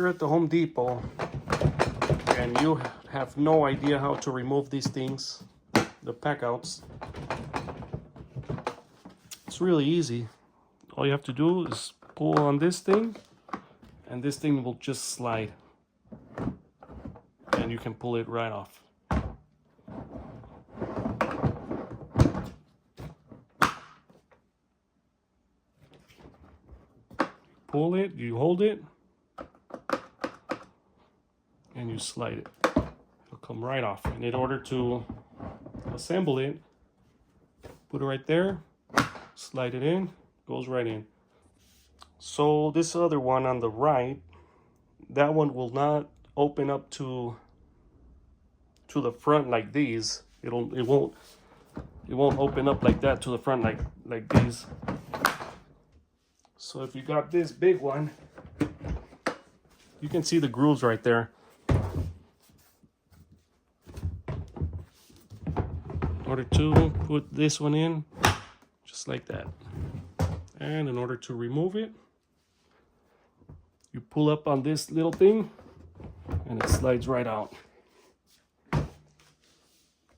You're at the Home Depot and you have no idea how to remove these things, the Packouts. It's really easy. All you have to do is pull on this thing and this thing will just slide and you can pull it right off. Pull it, you hold it, and you slide it. It'll come right off. And in order to assemble it, put it right there, slide it in, goes right in. So this other one on the right, that one will not open up to the front like these. It won't open up like that to the front like these. So if you got this big one, you can see the grooves right there. In order to put this one in, just like that. And in order to remove it, you pull up on this little thing and it slides right out.